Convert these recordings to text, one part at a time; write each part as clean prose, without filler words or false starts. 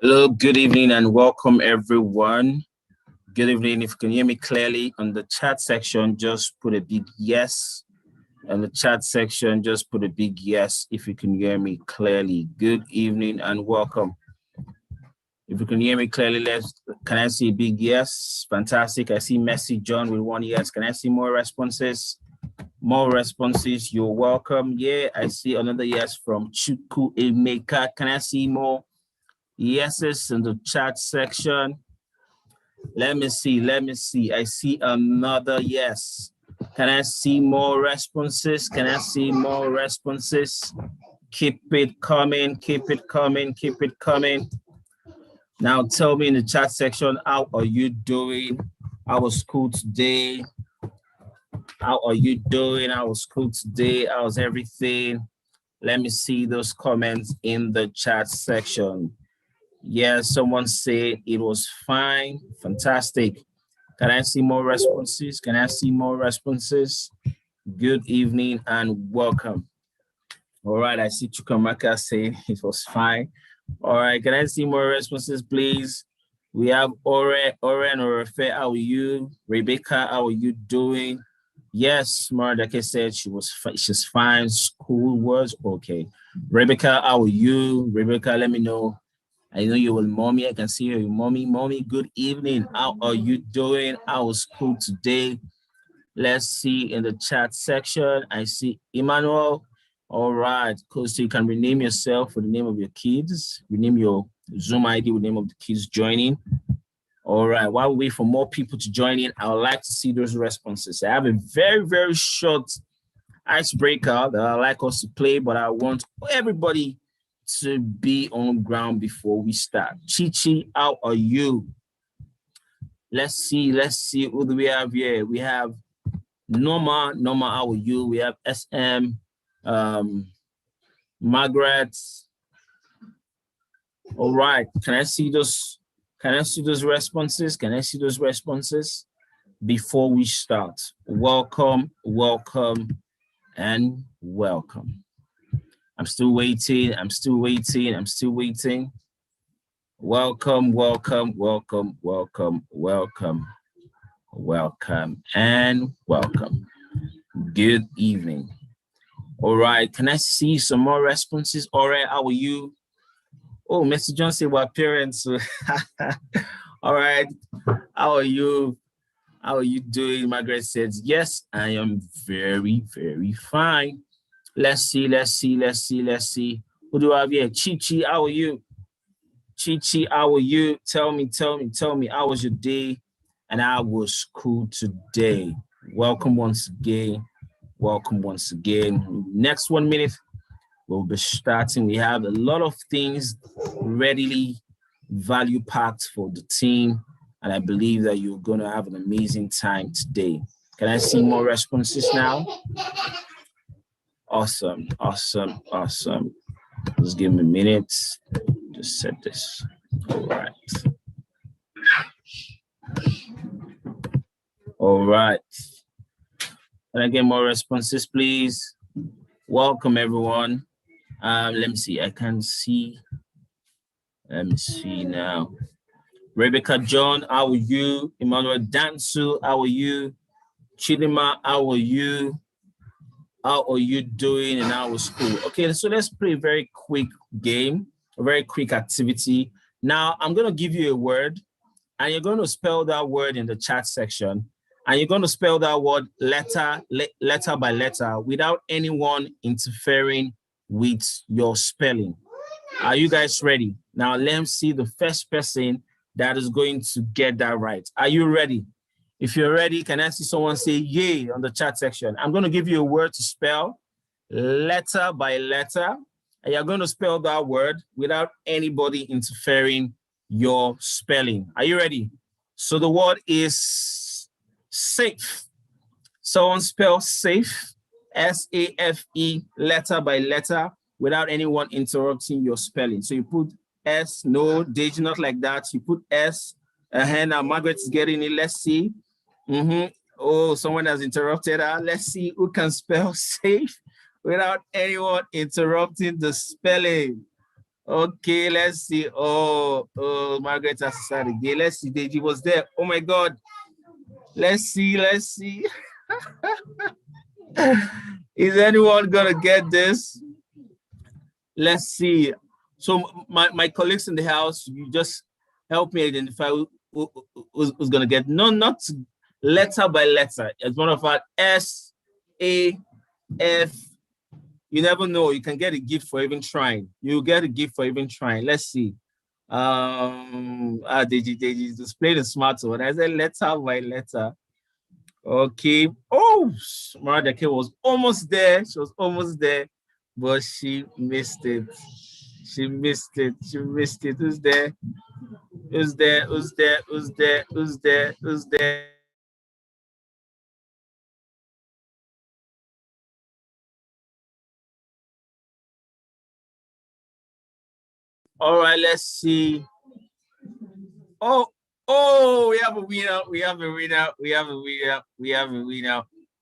Hello, good evening and welcome everyone. Good evening. If you can hear me clearly on the chat section, just put a big yes. On the chat section, just put a big yes if you can hear me clearly. Good evening and welcome. If you can hear me clearly, can I see a big yes? Fantastic. I see Messi John with one yes. Can I see more responses? More responses, you're welcome. Yeah, I see another yes from Chuku Emeka. Can I see more yeses in the chat section? Let me see. I see another yes. Can I see more responses? Can I see more responses? Keep it coming, keep it coming, keep it coming. Now tell me in the chat section, how are you doing? How was school today? How are you doing? How was school today? How's everything? Let me see those comments in the chat section. Yeah, someone said it was fine. Fantastic. Can I see more responses? Can I see more responses? Good evening and welcome. All right, I see Chukwamaka saying it was fine. All right, can I see more responses, please? We have Ore and Orefe, how are you? Rebecca, how are you doing? Yes, Maradake said she's fine. School was okay. Rebecca, how are you? Rebecca, let me know. I know you will, mommy. I can see you, mommy. Mommy, good evening. How are you doing? How was school today? Let's see in the chat section. I see Emmanuel. All right, cool. So you can rename yourself with the name of your kids. Rename your Zoom ID with the name of the kids joining. All right, while we wait for more people to join in, I would like to see those responses. I have a very, very short icebreaker that I like us to play, but I want everybody to be on ground before we start. Chichi, how are you? Let's see, who do we have here? We have Norma, how are you? We have SM, Margaret. All right, can I see those responses? Can I see those responses before we start? Welcome, and welcome. I'm still waiting. Welcome, and welcome. Good evening. All right, can I see some more responses? All right, how are you? Oh, Mr. John said, well, parents. All right, how are you? How are you doing? Margaret says, yes, I am very, very fine. Let's see. Who do I have here? Chichi, how are you? Chichi, how are you? Tell me, how was your day? And how was school today? Welcome once again. Next 1 minute, we'll be starting. We have a lot of things readily value-packed for the team, and I believe that you're going to have an amazing time today. Can I see more responses now? Awesome. Just give me a minute. Just set this. All right. Can I get more responses, please? Welcome, everyone. Let me see. I can see. Let me see now. Rebecca John, how are you? Emmanuel Dansu, how are you? Chidima, how are you? How are you doing in our school? Okay, so let's play a very quick game, a very quick activity. Now, I'm going to give you a word, and you're going to spell that word in the chat section. And you're going to spell that word letter by letter without anyone interfering with your spelling. Are you guys ready? Now, let's see the first person that is going to get that right. Are you ready? If you're ready, can I see someone say yay on the chat section? I'm going to give you a word to spell letter by letter, and you're going to spell that word without anybody interfering your spelling. Are you ready? So the word is safe. Someone spell safe, S-A-F-E, letter by letter, without anyone interrupting your spelling. So you put S, no, Deji, not like that. You put S, now Margaret's getting it. Let's see. Oh, someone has interrupted her. Let's see who can spell safe without anyone interrupting the spelling. Okay, let's see. Oh, Margaret has started again. Let's see. Deji was there. Oh my God. Let's see. Is anyone gonna get this? Let's see. So my colleagues in the house, you just help me identify who's gonna get. No, not letter by letter. As one of our S, A, F. You never know. You can get a gift for even trying. You get a gift for even trying. Let's see. Deji display the smart one. I said letter by letter. Okay. Oh, Maradake was almost there. She was almost there, but she missed it. She missed it. She missed it. Who's there? Who's there? Who's there? Who's there? Who's there? Who's there? All right, let's see. Oh, we have a winner. We have a winner. We have a winner. We have a winner.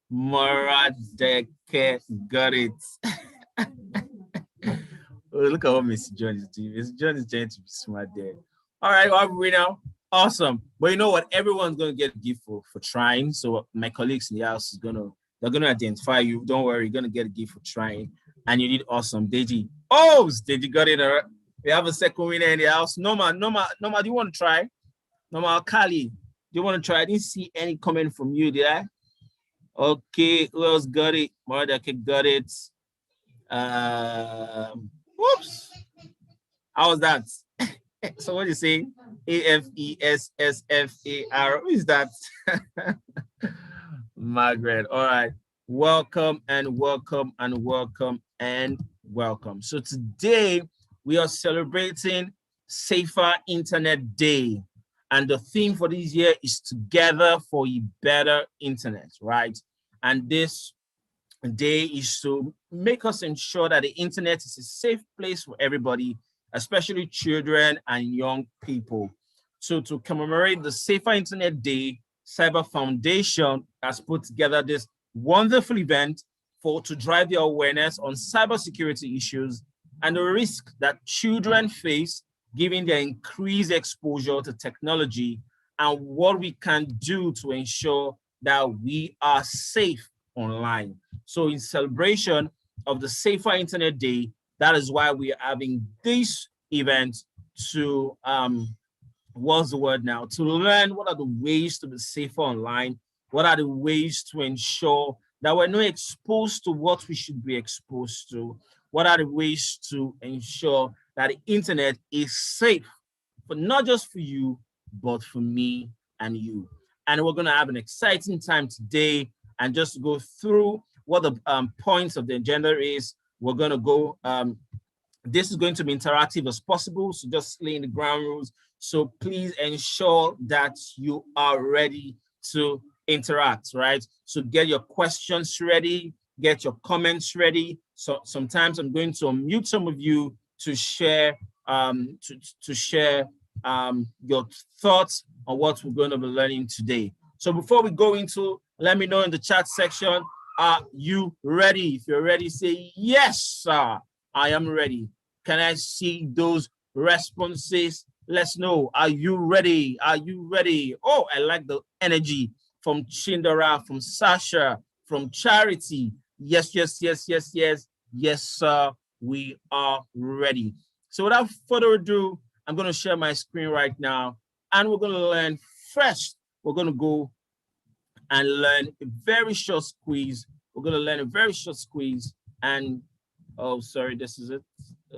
Maradeke got it. Oh, look at what Mr. John is doing. Mr. John is trying to be smart there. All right, we have a winner. Awesome. But you know what? Everyone's gonna get a gift for trying. So my colleagues in the house they're gonna identify you. Don't worry, you're gonna get a gift for trying. And you did awesome. Deji. Oh, Deji got it. All right. We have a second winner in the house. Noma, do you want to try? Noma Kali, do you want to try? I didn't see any comment from you, did I? Okay, who else got it? Maradake got it. Whoops. How was that? So what do you say? AFESSFAR. Who is that? Margaret. All right. Welcome and welcome and welcome and welcome. So today we are celebrating Safer Internet Day. And the theme for this year is Together for a Better Internet, right? And this day is to make us ensure that the internet is a safe place for everybody, especially children and young people. So to commemorate the Safer Internet Day, Cyber Foundation has put together this wonderful event to drive the awareness on cybersecurity issues and the risk that children face given their increased exposure to technology and what we can do to ensure that we are safe online. So in celebration of the Safer Internet Day, that is why we are having this event to, what's the word now? To learn what are the ways to be safer online, what are the ways to ensure that we're not exposed to what we should be exposed to, what are the ways to ensure that the internet is safe, but not just for you, but for me and you. And we're gonna have an exciting time today and just go through what the points of the agenda is. We're gonna go, this is going to be interactive as possible, so just laying the ground rules. So please ensure that you are ready to interact, right? So get your questions ready, get your comments ready. So sometimes I'm going to unmute some of you to share your thoughts on what we're going to be learning today. So before we go into, let me know in the chat section, are you ready? If you're ready, say yes, sir. I am ready. Can I see those responses? Let's know. Are you ready? Are you ready? Oh, I like the energy from Chindara, from Sasha, from Charity. Yes, yes, yes, yes, yes. Yes, sir. We are ready. So without further ado, I'm going to share my screen right now, and we're going to learn first. We're going to go and learn a very short squeeze. We're going to learn a very short squeeze. And, oh, sorry, this is it.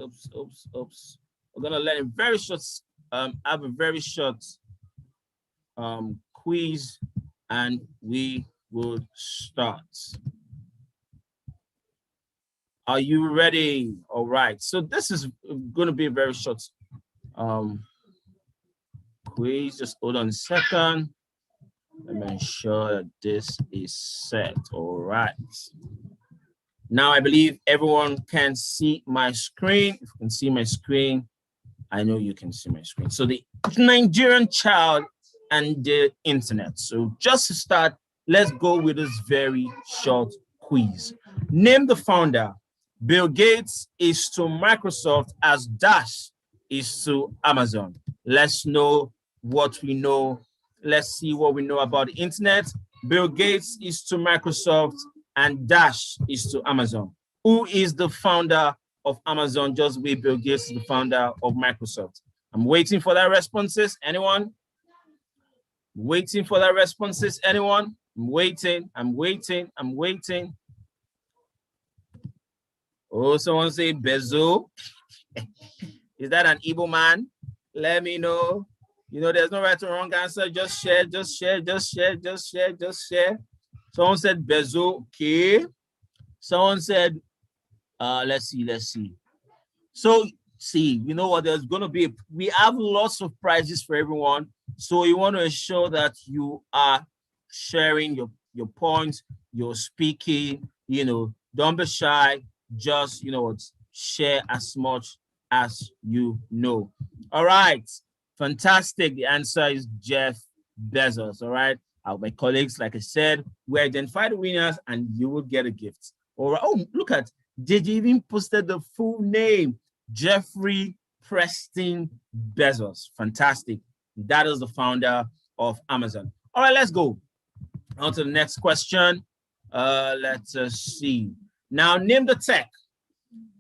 Oops, oops, oops. We're going to learn a very short, have a very short quiz, and we will start. Are you ready? All right. So this is going to be a very short quiz. Just hold on a second. Let me ensure that this is set. All right. Now I believe everyone can see my screen. If you can see my screen, I know you can see my screen. So the Nigerian child and the internet. So just to start, let's go with this very short quiz. Name the founder. Bill Gates is to Microsoft as Dash is to Amazon. Let's know what we know. Let's see what we know about the internet. Bill Gates is to Microsoft and Dash is to Amazon. Who is the founder of Amazon? Just the way Bill Gates is the founder of Microsoft. I'm waiting for that responses. Anyone? Waiting for that responses. Anyone? I'm waiting. I'm waiting. I'm waiting. Oh, someone say Bezo. Is that an Igbo man? Let me know. You know, there's no right or wrong answer. Just share, just share, just share, just share, just share. Someone said Bezo. Okay. Someone said, let's see. So, see, you know what? There's going to be, we have lots of prizes for everyone. So you want to ensure that you are sharing your points, you're speaking, you know, don't be shy. Just, you know, share as much as you know. All right. Fantastic. The answer is Jeff Bezos. All right. My colleagues, like I said, we identify the winners and you will get a gift. All right. Oh, look at, did you even posted the full name? Jeffrey Preston Bezos. Fantastic. That is the founder of Amazon. All right, let's go on to the next question. Let's see. Now, name the tech.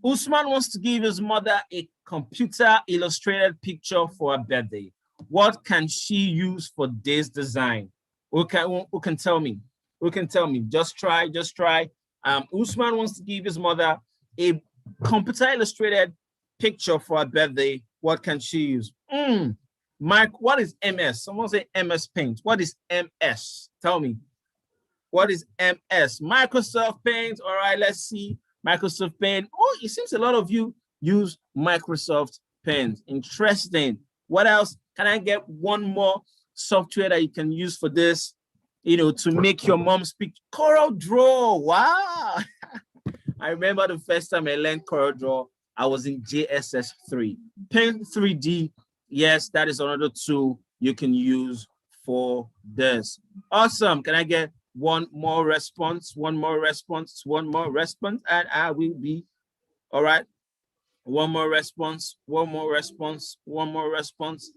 Usman wants to give his mother a computer illustrated picture for her birthday. What can she use for this design? Who can tell me? Who can tell me? Just try, just try. Usman wants to give his mother a computer illustrated picture for her birthday. What can she use? Mike, what is MS? Someone say MS Paint. What is MS? Tell me. What is MS? Microsoft Paint. All right, let's see. Microsoft Paint. Oh, it seems a lot of you use Microsoft Paint. Interesting. What else? Can I get one more software that you can use for this? You know, to make your mom speak? Corel Draw. Wow. I remember the first time I learned Corel Draw, I was in JSS 3. Paint 3D. Yes, that is another tool you can use for this. Awesome. Can I get one more response? One more response. One more response. And I will be all right. One more response. One more response. One more response.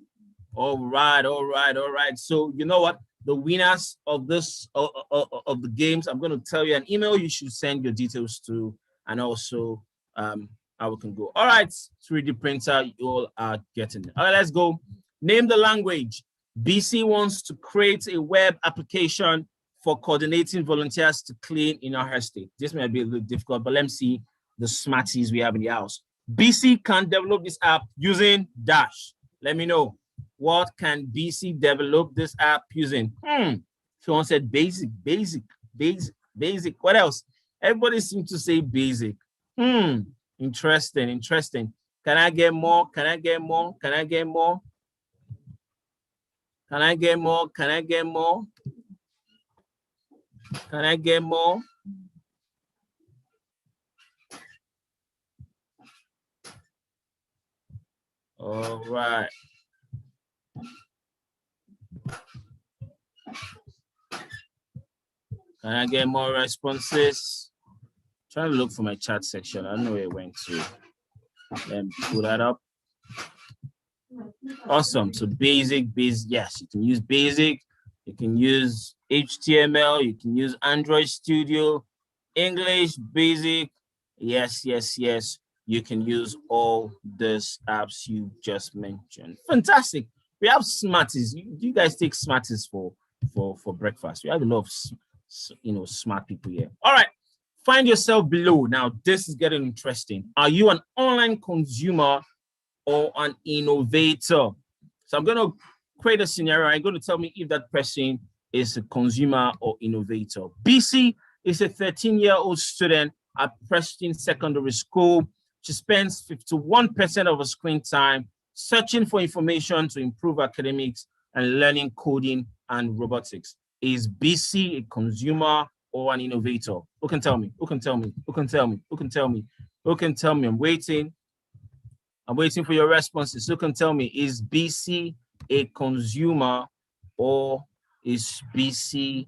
All right. All right. All right. So you know what? The winners of this of the games, I'm going to tell you an email you should send your details to, and also how we can go. All right, 3D printer, you all are getting it. All right, let's go. Name the language. BC wants to create a web application for coordinating volunteers to clean in our state. This might be a little difficult, but let me see the smarties we have in the house. BC can develop this app using Dash. Let me know. What can BC develop this app using? Someone said basic. What else? Everybody seems to say basic. Interesting. Can I get more? Can I get more? Can I get more? Can I get more? Can I get more? Can I get more? All right. Can I get more responses? Trying to look for my chat section. I don't know where it went to. Let me pull that up. Awesome. So basic, yes, you can use basic, you can use HTML, you can use Android Studio, English, basic. Yes, yes, yes. You can use all these apps you just mentioned. Fantastic. We have Smarties. You guys take Smarties for breakfast. We have a lot of smart people here. All right. Find yourself below. Now, this is getting interesting. Are you an online consumer or an innovator? So I'm going to create a scenario. I'm going to tell me if that person is a consumer or innovator. BC is a 13-year-old student at Preston Secondary School. She spends 51% of her screen time searching for information to improve academics and learning coding and robotics. Is BC a consumer or an innovator? Who can tell me? Who can tell me? Who can tell me? Who can tell me? Who can tell me? I'm waiting. I'm waiting for your responses. Who can tell me, is BC a consumer or is BC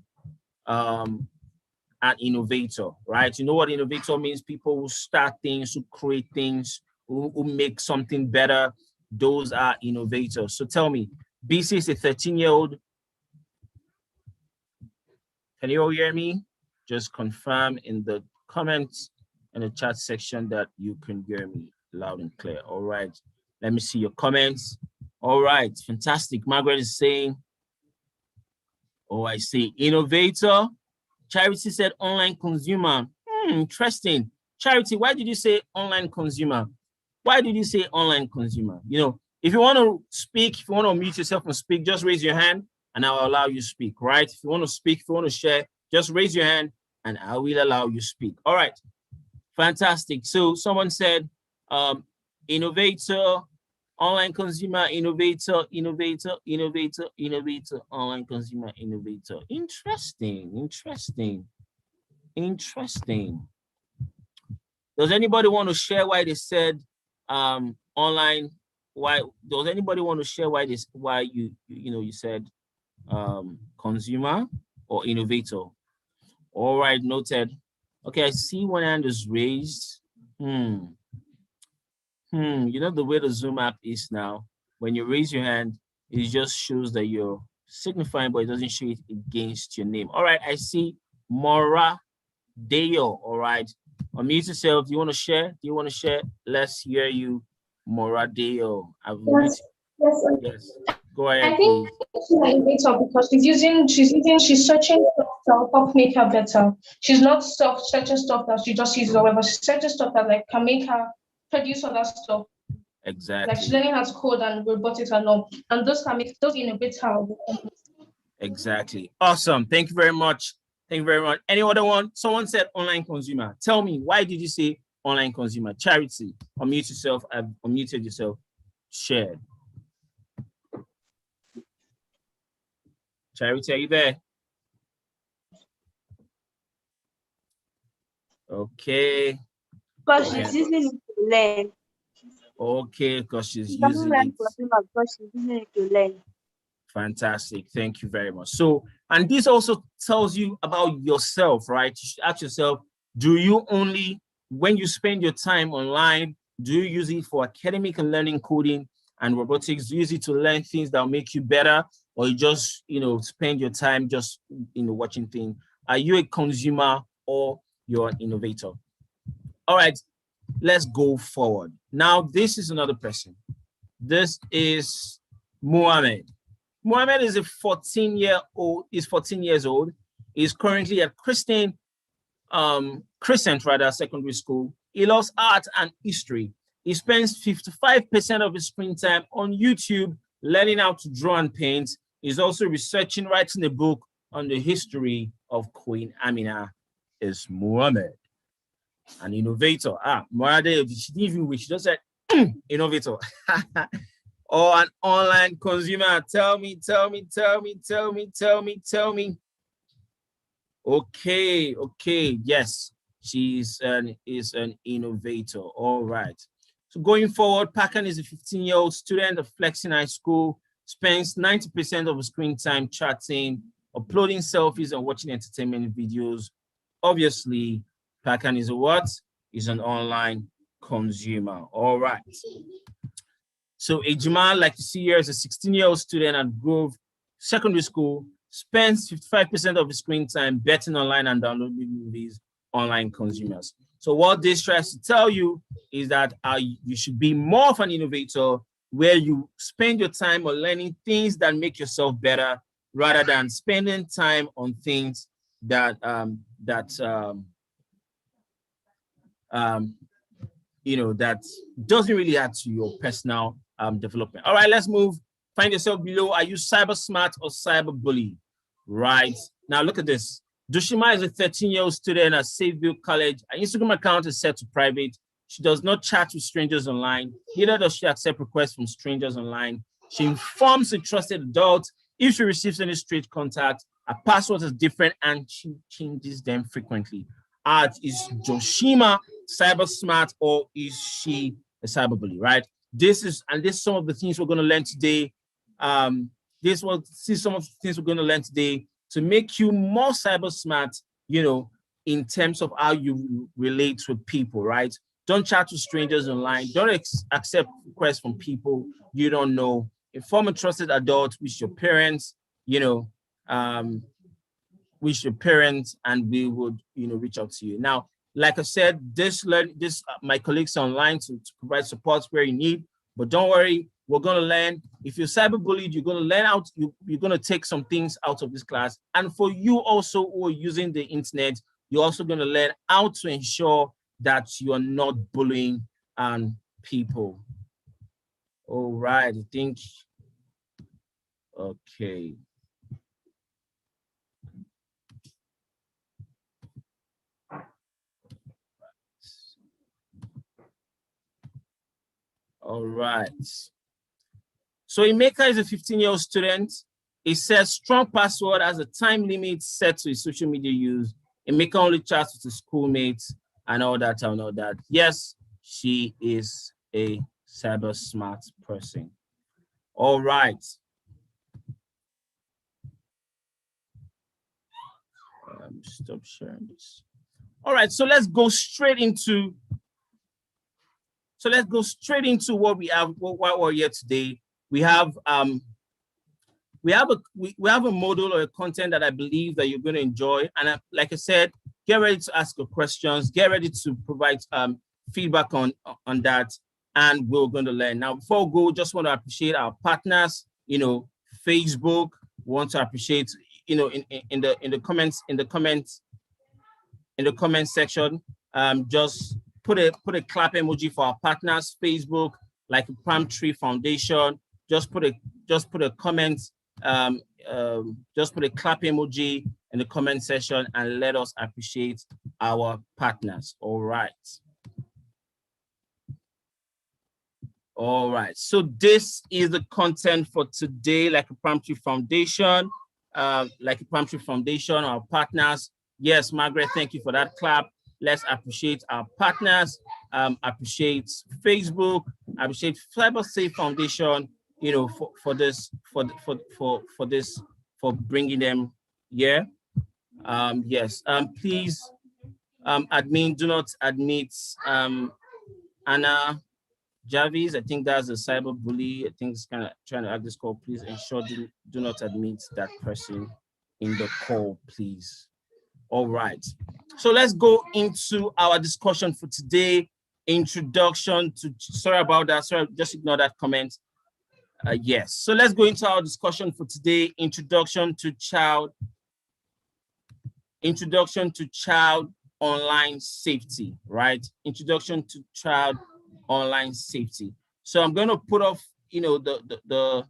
an innovator, right? You know what innovator means? People who start things, who create things, who make something better. Those are innovators. So tell me, BC is a 13-year-old. Can you all hear me? Just confirm in the comments in the chat section that you can hear me loud and clear. All right. Let me see your comments. All right. Fantastic. Margaret is saying, oh, I see. Innovator. Charity said online consumer. Interesting. Charity, why did you say online consumer? Why did you say online consumer? You know, if you want to speak, if you want to unmute yourself and speak, just raise your hand and I'll allow you to speak, right? If you want to speak, if you want to share, just raise your hand and I will allow you to speak. All right. Fantastic. So someone said, innovator, online consumer, innovator, innovator, innovator, innovator, online consumer, innovator. Interesting, interesting, interesting. Does anybody want to share why they said online? Why does anybody want to share why you said consumer or innovator? All right, noted. Okay, I see one hand is raised. You know the way the Zoom app is now, when you raise your hand, it just shows that you're signifying, but it doesn't show it against your name. All right, I see Mora Deo. All right, unmute yourself. Do you want to share? Do you want to share? Let's hear you, Mora Deo. Yes. Yes. Go ahead, I think she's an innovator because she's searching stuff to help make her better. She's not searching stuff that she just uses or whatever. She's searching stuff that like can make her produce other stuff. Exactly. Like she's learning how to code and robotics and all. And those can make those innovate her. Exactly. Awesome. Thank you very much. Thank you very much. Any other one? Someone said online consumer. Tell me, why did you say online consumer? Charity, unmute yourself. I've unmuted yourself. Share. Charity, are you there? Okay. Because she's using it to learn. Okay, because she's using it. Because she's using it to learn. Fantastic. Thank you very much. So, and this also tells you about yourself, right? You should ask yourself, do you only, when you spend your time online, do you use it for academic and learning coding and robotics? Do you use it to learn things that will make you better? Or you just, spend your time just, watching things? Are you a consumer or you're an innovator? All right, let's go forward. Now, this is another person. This is Mohammed. Mohammed is 14 years old. He's currently at Crescent Secondary School. He loves art and history. He spends 55% of his screen time on YouTube, learning how to draw and paint. He's also researching, writing a book on the history of Queen Amina. Is Mohammed an innovator? Mohammed, she didn't even wish. She just said innovator. Or an online consumer? Tell me. Okay, yes, is an innovator. All right. So going forward, Pakan is a 15-year-old student of Flexing High School, spends 90% of his screen time chatting, uploading selfies and watching entertainment videos. Obviously, Pakan is a what? Is an online consumer. All right. So Ejima, like you see here, is a 16-year-old student at Grove Secondary School, spends 55% of his screen time betting online and downloading movies, online consumers. So what this tries to tell you is that you should be more of an innovator, where you spend your time on learning things that make yourself better, rather than spending time on things that that doesn't really add to your personal development. All right, let's move. Find yourself below. Are you cyber smart or cyber bully? Right. Now look at this. Dushima is a 13-year-old student at Safeville College. Her Instagram account is set to private. She does not chat with strangers online. Neither does she accept requests from strangers online. She informs a trusted adult if she receives any strange contact. Her password is different and she changes them frequently. Is Joshima cyber smart, or is she a cyber bully, right? This is some of the things we're going to learn today. This will see some of the things we're going to learn today to make you more cyber smart, in terms of how you relate with people, right? Don't chat to strangers online. Don't accept requests from people you don't know. Inform a trusted adult, which your parents, and we would, reach out to you. Now, like I said, my colleagues are online to provide support where you need, but don't worry, we're going to learn. If you're cyberbullied, you're going to learn you're going to take some things out of this class. And for you also who are using the internet, you're also going to learn how to ensure that you're not bullying people. All right, I think, okay. All right. So Emeka is a 15-year-old student. It says strong password has a time limit set to his social media use. Emeka only chats with his schoolmates and all that. Yes, she is a cyber smart person. All right. Stop sharing this. All right, so let's go straight into what we have, what we're here today. We have a model or a content that I believe that you're going to enjoy. And like I said, get ready to ask your questions, get ready to provide feedback on that, and we're going to learn. Now, before we go, just want to appreciate our partners, Facebook. We want to appreciate, in the comment section, just put a clap emoji for our partners, Facebook, like Palm Tree Foundation. Just put a comment, just put a clap emoji in the comment section and let us appreciate our partners. All right. All right. So this is the content for today, like a Palm Tree Foundation, our partners. Yes, Margaret, thank you for that clap. Let's appreciate our partners, appreciate Facebook, appreciate CyberSafe Foundation, for bringing them here. Yes, please, admin, do not admit Anna Jarvis. I think that's a cyber bully. I think it's kind of trying to act this call. Please ensure do not admit that person in the call, please. All right, so let's go into our discussion for today. Introduction to, sorry about that, sorry, just ignore that comment. Yes, so let's go into our discussion for today. Introduction to child online safety, right? Introduction to child online safety. So I'm going to put off, the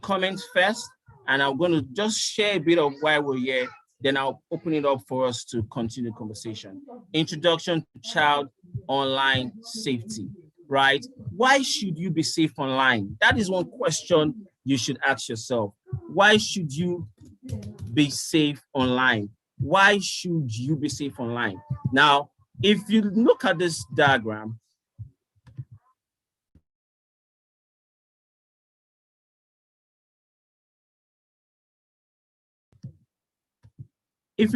comments first, and I'm going to just share a bit of why we're here. Then I'll open it up for us to continue the conversation. Introduction to child online safety, right? Why should you be safe online? That is one question you should ask yourself. Why should you be safe online? Why should you be safe online? Now, if you look at this diagram, you're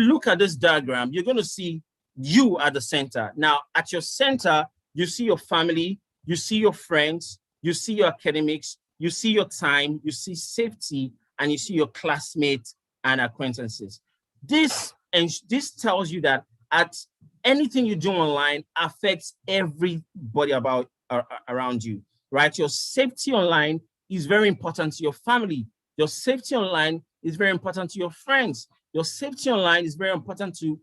going to see you at the center. Now, at your center, You see your family, you see your friends, you see your academics, you see your time, you see safety, and you see your classmates and acquaintances. This tells you that at anything you do online affects everybody around you, right? Your safety online is very important to your family. Your safety online is very important to your friends. Your safety online is very important to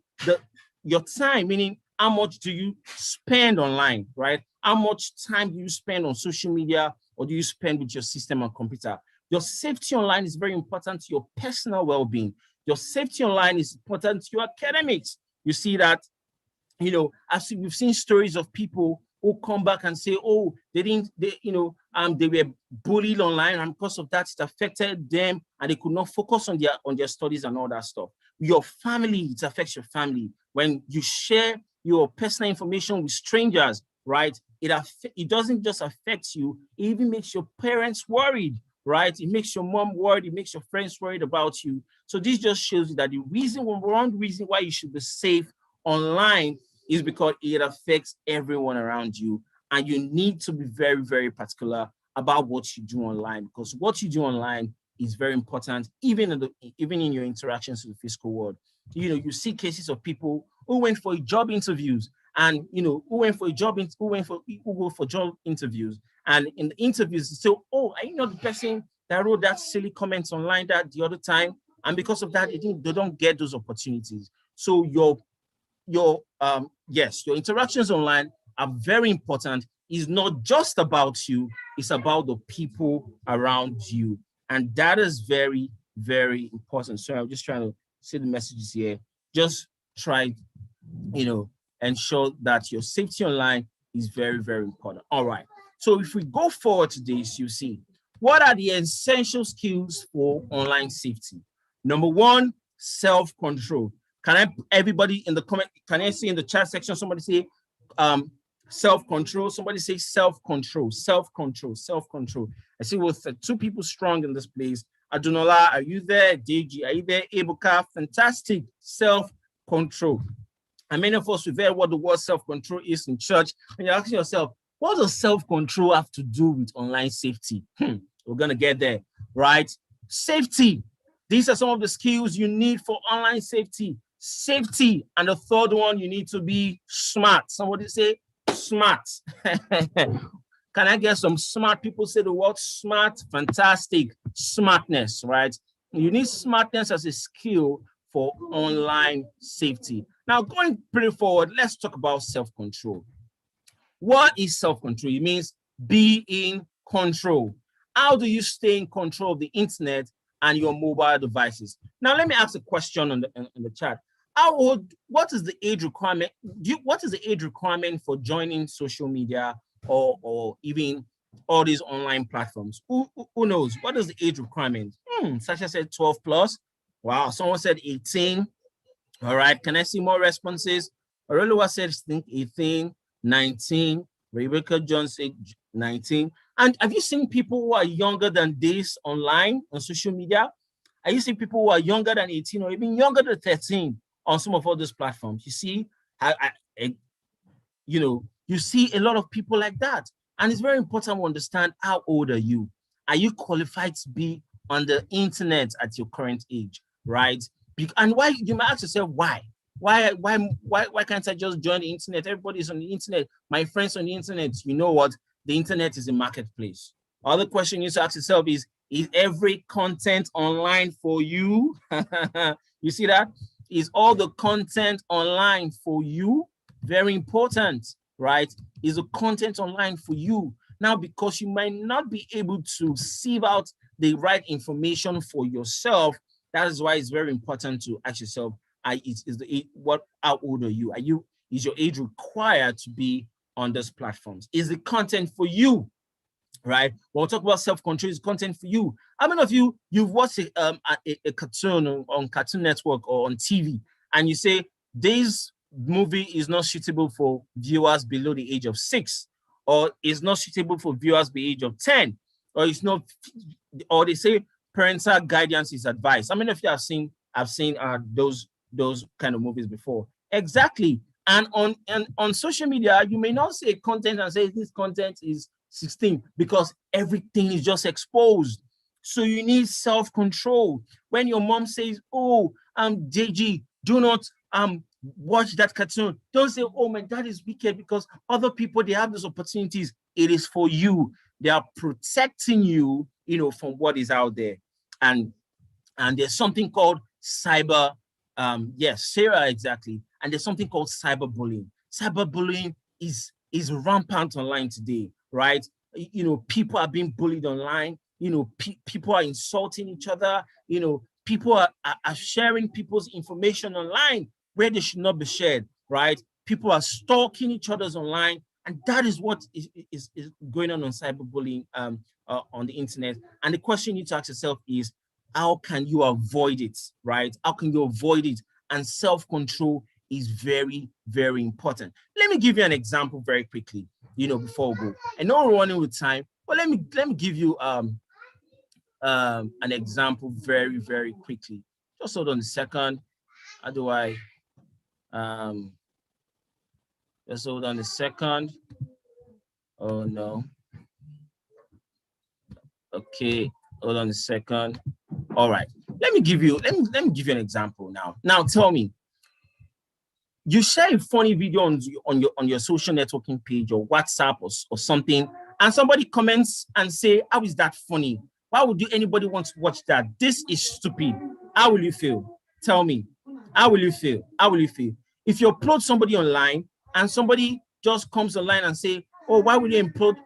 your time, meaning how much do you spend online, right? How much time do you spend on social media or do you spend with your system and computer? Your safety online is very important to your personal well-being. Your safety online is important to your academics. You see that, we've seen stories of people who come back and say, oh, they were bullied online, and because of that, it affected them and they could not focus on their studies and all that stuff. Your family, it affects your family. When you share your personal information with strangers, right? It doesn't just affect you, it even makes your parents worried, right? It makes your mom worried, it makes your friends worried about you. So this just shows you that one reason why you should be safe online is because it affects everyone around you. And you need to be very, very particular about what you do online, because what you do online is very important, even in your interactions with the physical world. You see cases of people who went for job interviews and, who go for job interviews. And in the interviews, they say, oh, are you not the person that wrote that silly comments online that the other time? And because of that, they don't get those opportunities. So your interactions online are very important. It's not just about you, it's about the people around you. And that is very, very important. So I'm just trying to see the messages here. Just try, ensure that your safety online is very, very important. All right. So if we go forward to this, you see, what are the essential skills for online safety? Number one, self-control. Everybody in the comment, can I see in the chat section, somebody say self-control? Somebody say self-control, self-control, self-control. I see with two people strong in this place. Adunola, are you there? Deji, are you there? Ebuka, fantastic. Self-control. And many of us, we've heard what the word self-control is in church. And you're asking yourself, what does self-control have to do with online safety? We're going to get there, right? Safety. These are some of the skills you need for online safety. Safety. And the third one, you need to be smart. Somebody say smart. Can I get some smart people say the word smart? Fantastic. Smartness, right? You need smartness as a skill for online safety. Now, going pretty forward, let's talk about self-control. What is self-control? It means be in control. How do you stay in control of the internet and your mobile devices? Now, let me ask a question in the chat. What is the age requirement? What is the age requirement for joining social media or even all these online platforms? Who knows? What is the age requirement? Sasha said 12 plus. Wow, someone said 18. All right, can I see more responses? Aurelua said, I think 18, 19. Rebecca Jones said 19. And have you seen people who are younger than this online on social media? Are you seeing people who are younger than 18 or even younger than 13 on some of all those platforms? You see, you see a lot of people like that. And it's very important to understand, how old are you? Are you qualified to be on the internet at your current age, right? And why, you might ask yourself, why? Why can't I just join the internet? Everybody's on the internet. My friends on the internet. You know what? The internet is a marketplace. Other question you need to ask yourself is every content online for you? You see that? Is all the content online for you? Very important, right? Is the content online for you? Now, because you might not be able to sieve out the right information for yourself, that is why it's very important to ask yourself, how old are you? Is your age required to be on those platforms? Is the content for you? Right? We'll talk about self-control. Is content for you? How many of you've watched a cartoon on Cartoon Network or on TV, and you say this movie is not suitable for viewers below the age of 6, or is not suitable for viewers below the age of 10, or it's not, or they say parental guidance is advised. How many of you have seen those kind of movies before? Exactly. And on social media, you may not say content and say this content is 16 because everything is just exposed. So you need self-control. When your mom says, oh, JG, do not watch that cartoon. Don't say, oh, my dad is wicked, because other people, they have those opportunities. It is for you. They are protecting you, from what is out there. And there's something called yes, Sarah, exactly. And there's something called cyberbullying. Cyberbullying is rampant online today, right? People are being bullied online. People are insulting each other. People are sharing people's information online where they should not be shared, right? People are stalking each other's online. And that is what is going on cyberbullying on the internet. And the question you need to ask yourself is, how can you avoid it, right? How can you avoid it? And self-control is very, very important. Let me give you an example very quickly, before we go. I know we're running with time, but let me give you an example very, very quickly. Just hold on a second. How do I just hold on a second. Oh no. Okay, hold on a second. All right. Let me give you an example now. Now tell me, you share a funny video on your social networking page or WhatsApp or something, and somebody comments and say, how is that funny? Why would anybody want to watch that? This is stupid. How will you feel? Tell me. How will you feel? How will you feel? If you upload somebody online and somebody just comes online and say, oh, why will you upload?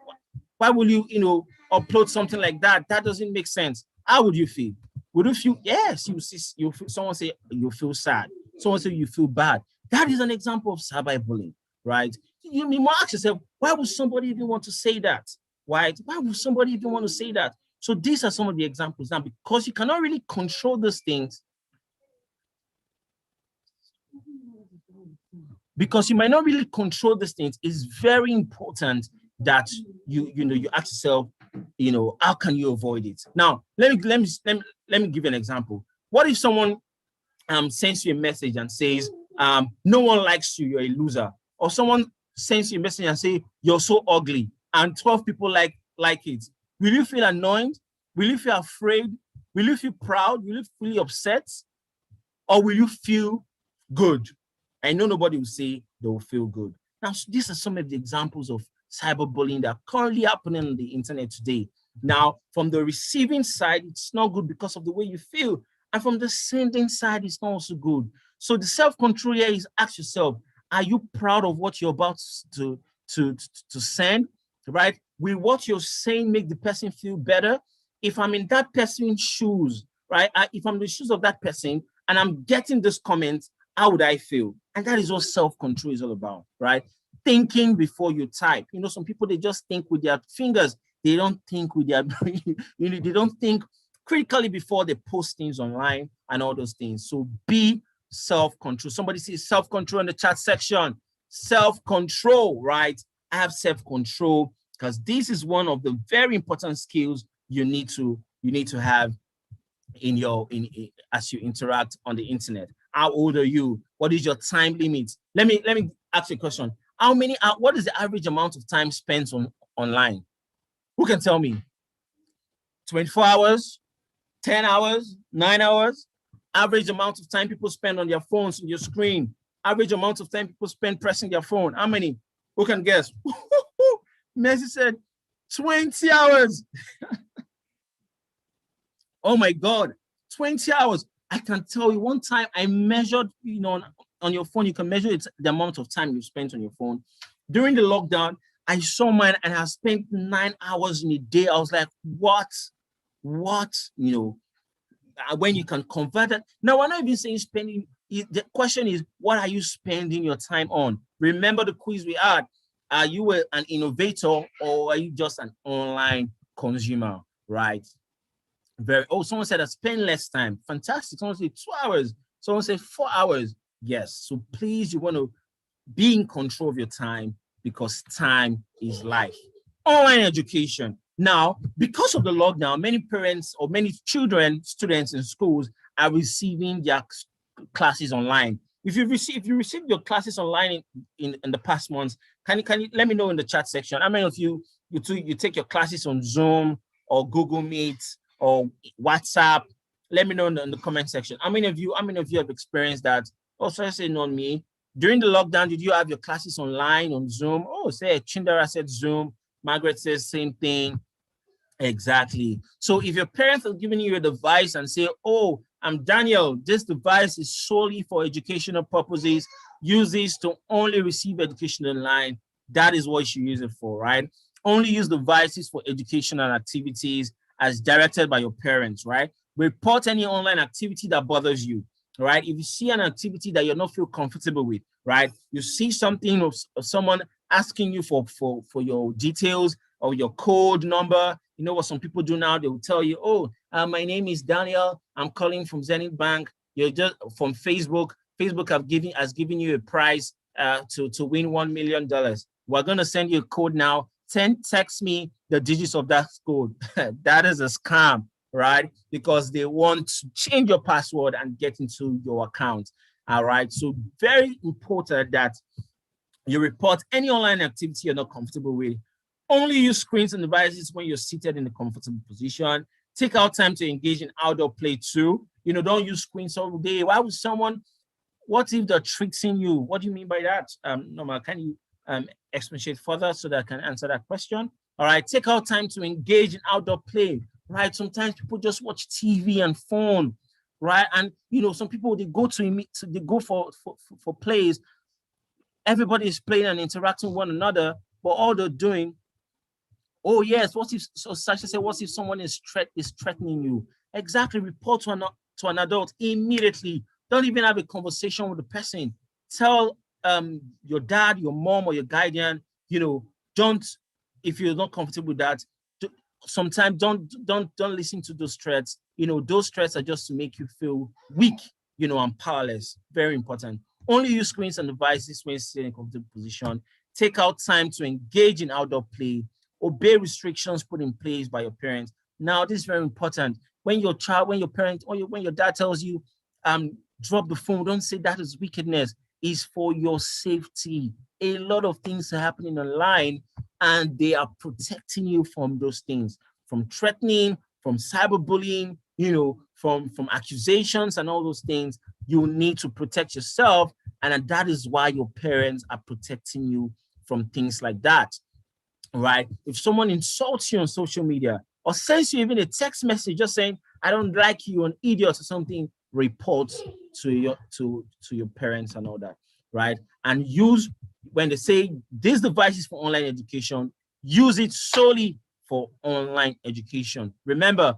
Why will you, upload something like that? That doesn't make sense. How would you feel? Would you feel, yes, you feel, someone say you feel sad. Someone say you feel bad. That is an example of cyberbullying, right? You may ask yourself, why would somebody even want to say that? Why would somebody even want to say that? So these are some of the examples now, because you cannot really control those things. Because you might not really control these things, it's very important that you ask yourself, how can you avoid it? Now, let me give you an example. What if someone sends you a message and says, no one likes you, you're a loser? Or someone sends you a message and say, you're so ugly, and 12 people like it. Will you feel annoyed? Will you feel afraid? Will you feel proud? Will you feel upset? Or will you feel good? I know nobody will say they will feel good. Now, these are some of the examples of cyberbullying that are currently happening on the internet today. Now, from the receiving side, it's not good because of the way you feel. And from the sending side, it's not also good. So the self-control here is, ask yourself, are you proud of what you're about to send, right? Will what you're saying make the person feel better? If I'm in that person's shoes, right? If I'm in the shoes of that person and I'm getting this comment, how would I feel? And that is what self-control is all about, right? Thinking before you type. Some people, they just think with their fingers. They don't think with their brain. They don't think critically before they post things online and all those things. So be self-control. Somebody says self-control in the chat section. Self-control, right? I have self-control because this is one of the very important skills you need to have as you interact on the internet. How old are you? What is your time limit? Let me ask you a question. What is the average amount of time spent online? Who can tell me? 24 hours, 10 hours, 9 hours? Average amount of time people spend on their phones, on your screen. Average amount of time people spend pressing their phone. How many? Who can guess? Messi said 20 hours. Oh my God, 20 hours. I can tell you, one time I measured, on your phone, you can measure the amount of time you spent on your phone. During the lockdown, I saw mine and I spent 9 hours in a day. I was like, what? When you can convert it. Now, we're not even saying spending. The question is, what are you spending your time on? Remember the quiz we had. Are you an innovator or are you just an online consumer, right? Someone said I spend less time. Fantastic. Someone said 2 hours. Someone said 4 hours. Yes. So please, you want to be in control of your time because time is life. Online education. Now, because of the lockdown, many parents or many students in schools are receiving their classes online. If you received your classes online in the past months, can you let me know in the chat section? How many of you take your classes on Zoom or Google Meet or WhatsApp? Let me know in the comment section. How many of you have experienced that? Also, I say not me. During the lockdown, did you have your classes online on Zoom? Oh, say Chindara said Zoom. Margaret says same thing. Exactly. So if your parents are giving you a device and say, oh, I'm Daniel, this device is solely for educational purposes, use this to only receive education online, that is what you should use it for, right? Only use devices for educational activities as directed by your parents, right? Report any online activity that bothers you, right? If you see an activity that you're not feel comfortable with, right? You see something of someone asking you for your details or your code number. You know what some people do now? They will tell you, oh, my name is Daniel. I'm calling from Zenith Bank. You're just from Facebook. Facebook has given you a prize to win $1 million. We're going to send you a code now. Text me the digits of that code. That is a scam, right? Because they want to change your password and get into your account. All right. So very important that you report any online activity you're not comfortable with. Only use screens and devices when you're seated in a comfortable position. Take out time to engage in outdoor play too. You know, don't use screens all day. Why would someone, what if they're tricking you? What do you mean by that? Norma, can you expatiate further so that I can answer that question? All right, take out time to engage in outdoor play, right? Sometimes people just watch TV and phone, right? And, you know, some people, they go for plays. Everybody is playing and interacting with one another, but all they're doing, oh yes, what if, so Sasha said, what if someone is threatening you? Exactly, report to an adult immediately. Don't even have a conversation with the person. Tell your dad, your mom, or your guardian, you know, don't, if you're not comfortable with that, sometimes don't listen to those threats. You know, those threats are just to make you feel weak, you know, and powerless. Very important. Only use screens and devices when sitting in a comfortable position. Take out time to engage in outdoor play. Obey restrictions put in place by your parents. Now, this is very important. When your parent, or when your dad tells you, drop the phone, don't say that is wickedness. It's for your safety. A lot of things are happening online, and they are protecting you from those things, from threatening, from cyberbullying, you know, from accusations and all those things. You need to protect yourself, and that is why your parents are protecting you from things like that. Right? If someone insults you on social media or sends you even a text message just saying, I don't like you, an idiot or something, report to your parents and all that, right? And use, when they say this device is for online education, use it solely for online education. Remember,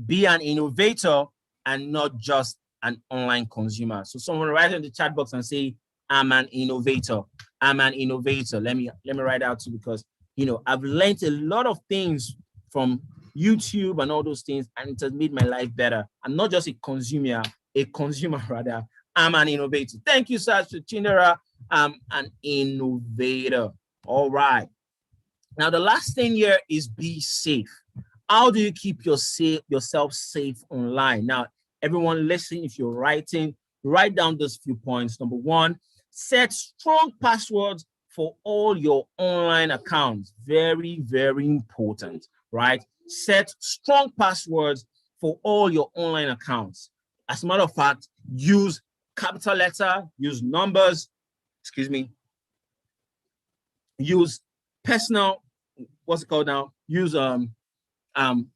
be an innovator and not just an online consumer. So someone write in the chat box and say, I'm an innovator. I'm an innovator. Let me write out too, because you know, I've learned a lot of things from YouTube and all those things, and it has made my life better. I'm not just a consumer rather. I'm an innovator. Thank you, Sir Chindera. I'm an innovator. All right. Now, the last thing here is be safe. How do you keep yourself safe online? Now, everyone listen, if you're writing, write down those few points. Number one, set strong passwords for all your online accounts. Very, very important, right? Set strong passwords for all your online accounts. As a matter of fact, use capital letter, use numbers, use personal, what's it called now? Use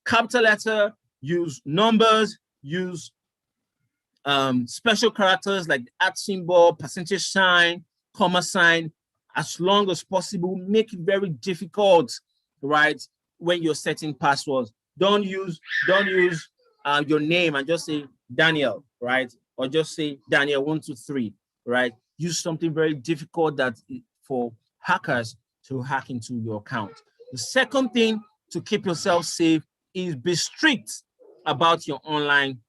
capital letter, use numbers, use special characters like the @ symbol, percentage sign, comma sign, as long as possible. Make it very difficult, right? When you're setting passwords, don't use your name and just say Daniel, right? Or just say Daniel 123, right? Use something very difficult that for hackers to hack into your account. The second thing to keep yourself safe is be strict about your online,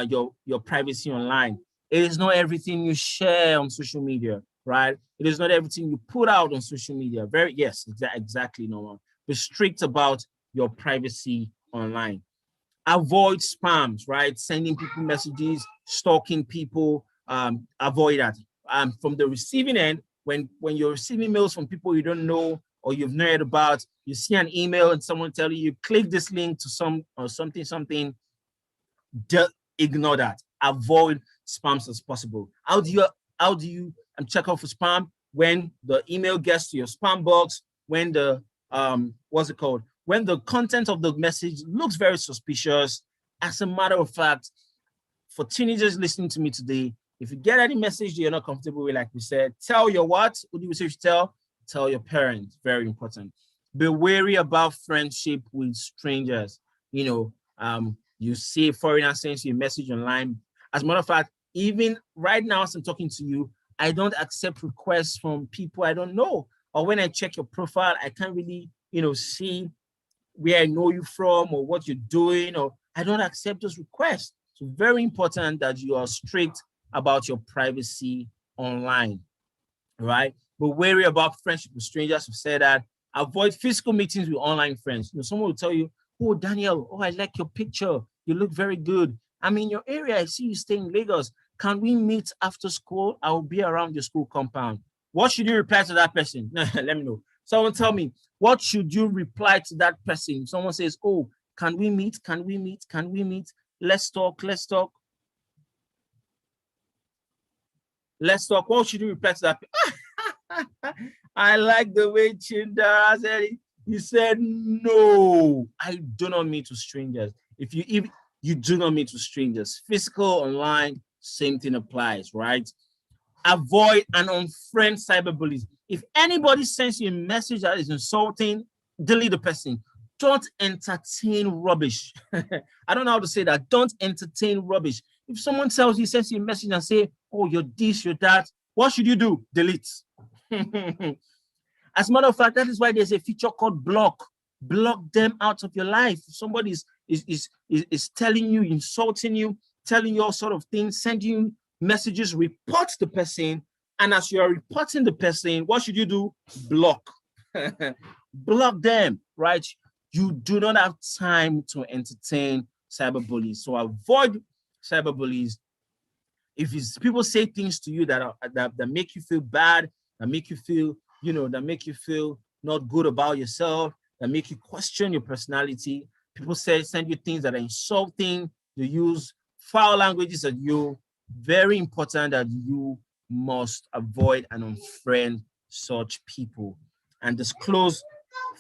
your privacy online. It is not everything you share on social media, right? It is not everything you put out on social media. Yes, exactly, Norman. Be strict about your privacy online. Avoid spams, right? Sending people messages, stalking people, avoid that. from the receiving end, when you're receiving mails from people you don't know or you've not heard about, you see an email and someone telling you, click this link to something, just ignore that. Avoid spams as possible. How do you check out for spam? When the email gets to your spam box, when the what's it called? When the content of the message looks very suspicious. As a matter of fact, for teenagers listening to me today, if you get any message that you're not comfortable with, like we said, tell your what? Who do you say you tell? Tell your parents. Very important. Be wary about friendship with strangers. You see foreigners sends you a message online. As a matter of fact, even right now as I'm talking to you, I don't accept requests from people I don't know. Or when I check your profile, I can't really, see where I know you from or what you're doing, or I don't accept those requests. So very important that you are strict about your privacy online, right? But wary about friendship with strangers who say that. Avoid physical meetings with online friends. Someone will tell you, oh, Daniel, I like your picture. You look very good. I'm in your area. I see you stay in Lagos. Can we meet after school? I will be around your school compound. What should you reply to that person? Let me know. Someone tell me, what should you reply to that person? Someone says, oh, can we meet? Can we meet? Can we meet? Let's talk. Let's talk. Let's talk. What should you reply to that? I like the way Chindara said it. He said, no, I do not meet with strangers. If you do not meet with strangers, physical, online, same thing applies, right? Avoid and unfriend cyberbullies. If anybody sends you a message that is insulting, delete the person. Don't entertain rubbish. I don't know how to say that. Don't entertain rubbish. If someone tells you, sends you a message and say, oh, you're this, you're that, what should you do? Delete. As a matter of fact, that is why there's a feature called block. Block them out of your life. If somebody is telling you, insulting you, telling you all sort of things, sending you messages, report the person. And as you are reporting the person, what should you do? Block. Block them, right? You do not have time to entertain cyberbullies. So avoid cyberbullies. If people say things to you that make you feel bad, that make you feel, not good about yourself, that make you question your personality, people send you things that are insulting, you use foul languages at you, very important that you must avoid and unfriend such people. And disclose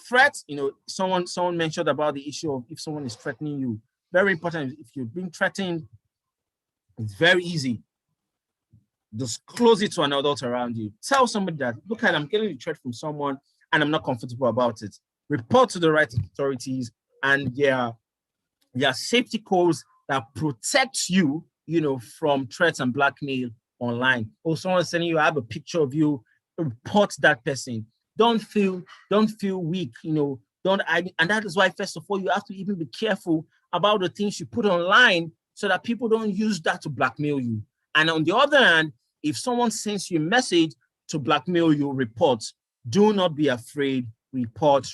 threats. Someone mentioned about the issue of if someone is threatening you. Very important. If you're being threatened, it's very easy. Disclose it to an adult around you. Tell somebody that, look, I'm getting a threat from someone and I'm not comfortable about it. Report to the right authorities, and there are safety codes that protect you, from threats and blackmail online. Or someone sending you, I have a picture of you, report that person. Don't feel weak, and that is why, first of all, you have to even be careful about the things you put online so that people don't use that to blackmail you. And on the other hand, if someone sends you a message to blackmail you, report. Do not be afraid. Report,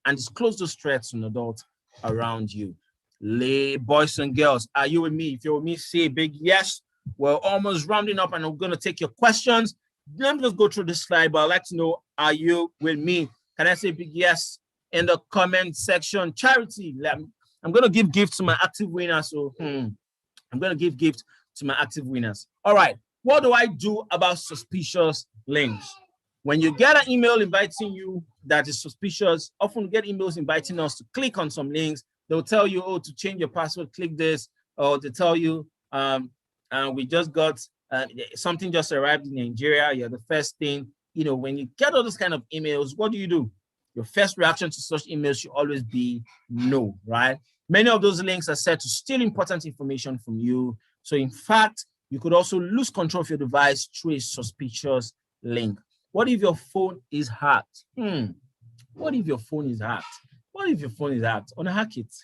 and disclose those threats to an adult around you. Boys and girls, are you with me? If you're with me, say a big yes. We're almost rounding up and I'm going to take your questions. Let me just go through this slide, but I'd like to know, are you with me? Can I say a big yes in the comment section? Charity, I'm going to give gifts to my active winners. So I'm going to give gifts to my active winners. All right. What do I do about suspicious links? When you get an email inviting you that is suspicious, often we get emails inviting us to click on some links. They'll tell you, oh, to change your password, click this. Or they tell you, we just got something just arrived in Nigeria. You're the first thing. When you get all those kind of emails, what do? Your first reaction to such emails should always be no, right? Many of those links are set to steal important information from you. So in fact, you could also lose control of your device through a suspicious link. What if your phone is hacked? What if your phone is hacked? What if your phone is hacked? Unhack it.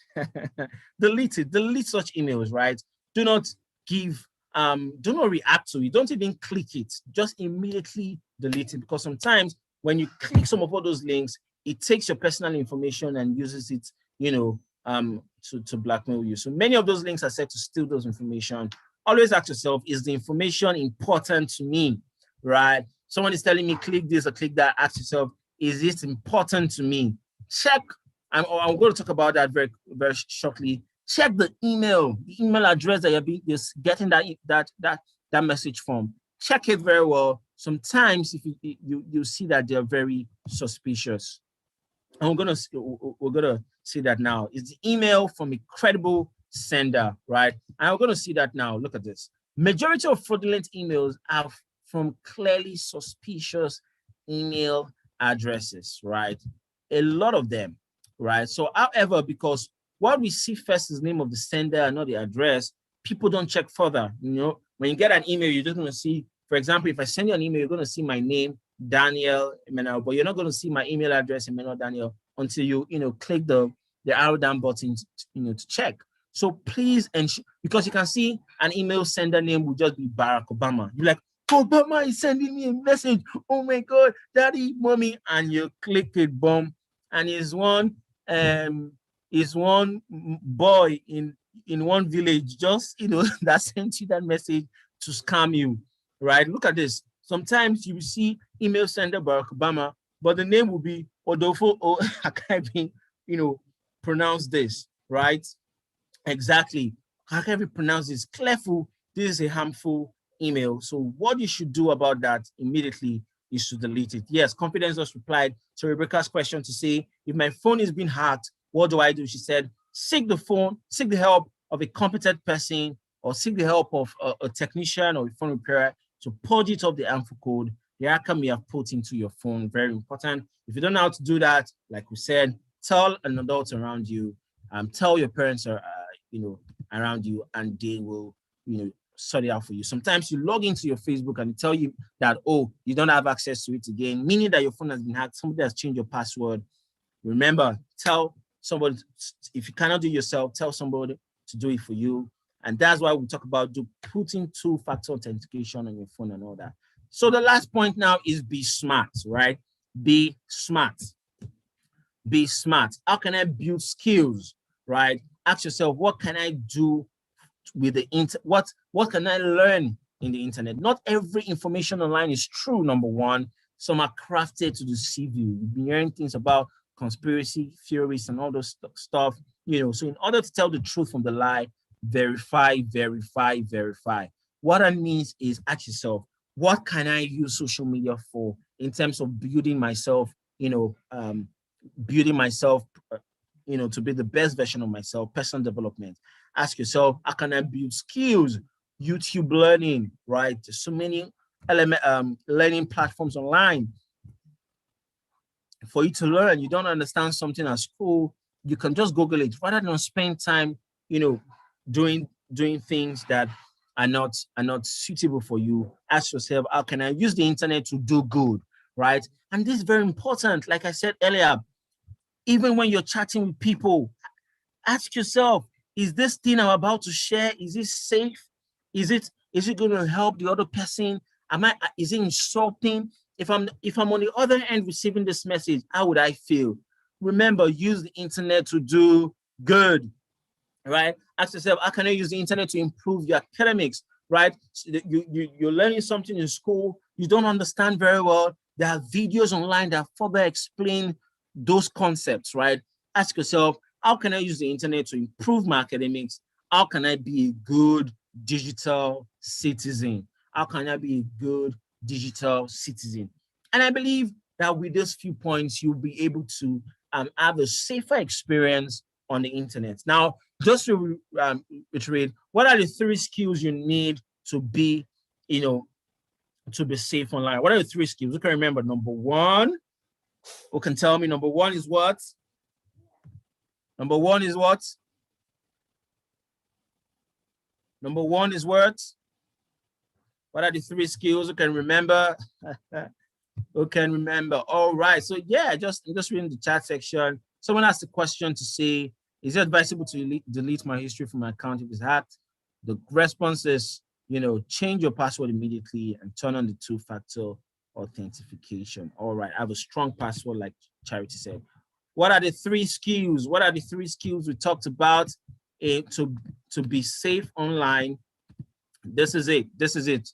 Delete it. Delete such emails, right? Do not react to it. Don't even click it. Just immediately delete it, because sometimes when you click some of all those links, it takes your personal information and uses it, to blackmail you. So many of those links are set to steal those information always ask yourself, is the information important to me, right? Someone is telling me click this or click that. Ask yourself, is this important to me? Check. I'm going to talk about that very, very shortly. Check the email address that you're getting that message from. Check it very well. Sometimes if you see that they're very suspicious. And we're gonna see that now. It's the email from a credible sender, right? And we're gonna see that now. Look at this. Majority of fraudulent emails are from clearly suspicious email addresses, right? A lot of them, right? So, however, because what we see first is the name of the sender and not the address, people don't check further. You know, when you get an email, you're just gonna see, for example, if I send you an email, you're gonna see my name, Daniel Emmanuel, but you're not going to see my email address, Emmanuel Daniel, until you click the arrow down button, to check. So please ensure, because you can see an email sender name will just be Barack Obama. You're like, Obama is sending me a message. Oh my God, daddy, mommy, and you click it, boom, and is one boy in one village just that sent you that message to scam you, right? Look at this. Sometimes you will see email sender Barack Obama, but the name will be Odofo, or I can't even, pronounce this, right? Exactly. How can we pronounce this? Careful, this is a harmful email. So what you should do about that immediately is to delete it. Yes, Confidence just replied to Rebecca's question to say, if my phone is being hacked, what do I do? She said, seek the help of a competent person, or seek the help of a technician or a phone repairer to purge it of the harmful code the hacker may have put into your phone. Very important. If you don't know how to do that, like we said, tell an adult around you, tell your parents around you, and they will, sort it out for you. Sometimes you log into your Facebook and tell you that, oh, you don't have access to it again, meaning that your phone has been hacked, somebody has changed your password. Remember, tell somebody, if you cannot do it yourself, tell somebody to do it for you. And that's why we talk about putting two-factor authentication on your phone and all that. So the last point now is be smart, right? Be smart. Be smart. How can I build skills, right? Ask yourself, what can I do with the internet? What can I learn in the internet? Not every information online is true, number one. Some are crafted to deceive you. You've been hearing things about conspiracy theories and all those stuff, So in order to tell the truth from the lie, verify. What that means is ask yourself, what can I use social media for in terms of building myself, to be the best version of myself, personal development. Ask yourself, how can I build skills? YouTube learning, right? There's so many learning platforms online for you to learn. You don't understand something at school, you can just Google it rather than spend time, doing things that are not suitable for you. Ask yourself, how can I use the internet to do good, right? And this is very important. Like I said earlier, even when you're chatting with people, ask yourself, is this thing I'm about to share, is it safe? Is it going to help the other person? Is it insulting? If I'm on the other end receiving this message, how would I feel? Remember, use the internet to do good, right? Ask yourself, how can I use the internet to improve your academics, right? You're learning something in school, you don't understand very well. There are videos online that further explain those concepts, right? Ask yourself, how can I use the internet to improve my academics? How can I be a good digital citizen? How can I be a good digital citizen? And I believe that with those few points, you'll be able to have a safer experience on the internet. Now, just to reiterate, what are the 3 skills you need to be, to be safe online? What are the 3 skills? You can remember. Number 1, who can tell me? Number 1 is what? Number 1 is what? Number 1 is what? What are the 3 skills? Who can remember? Who can remember? All right. So yeah, just reading the chat section. Someone asked a question to say, is it advisable to delete my history from my account if it's hacked? The response is, change your password immediately and turn on the 2-factor authentication. All right. I have a strong password, like Charity said. What are the 3 skills? What are the 3 skills we talked about to be safe online? This is it. This is it,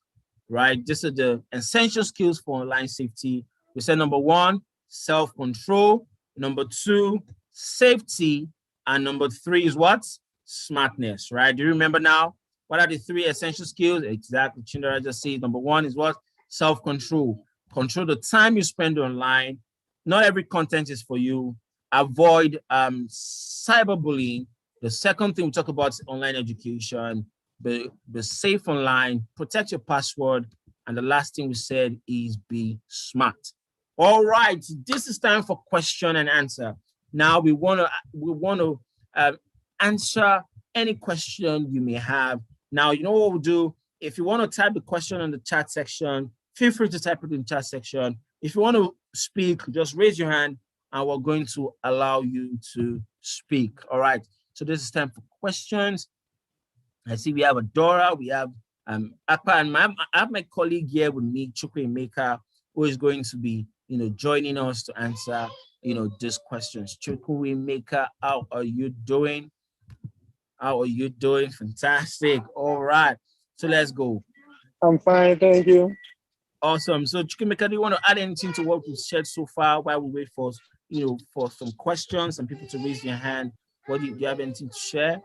right? This is the essential skills for online safety. We said number one, self-control. Number two, safety. And number three is what? Smartness, right? Do you remember now? What are the three essential skills? Exactly. Chindra just said number one is what? Self-control. Control the time you spend online. Not every content is for you. Avoid cyberbullying. The second thing we talk about is online education. Be safe online, protect your password, and the last thing we said is be smart. All right, this is time for question and answer. Now we want to answer any question you may have. Now you know what we'll do. If you want to type the question in the chat section, feel free to type it in the chat section. If you want to speak, just raise your hand, and we're going to allow you to speak. All right. So this is time for questions. I see we have Adora, we have Akpa, and I have my colleague here with me, Chukwe Maker, who is going to be, joining us to answer, these questions. Chukwe Maker, how are you doing? How are you doing? Fantastic. All right. So let's go. I'm fine, thank you. Awesome. So Chukwe Maker, do you want to add anything to what we've shared so far while we wait for, for some questions and people to raise their hand? Do you have anything to share?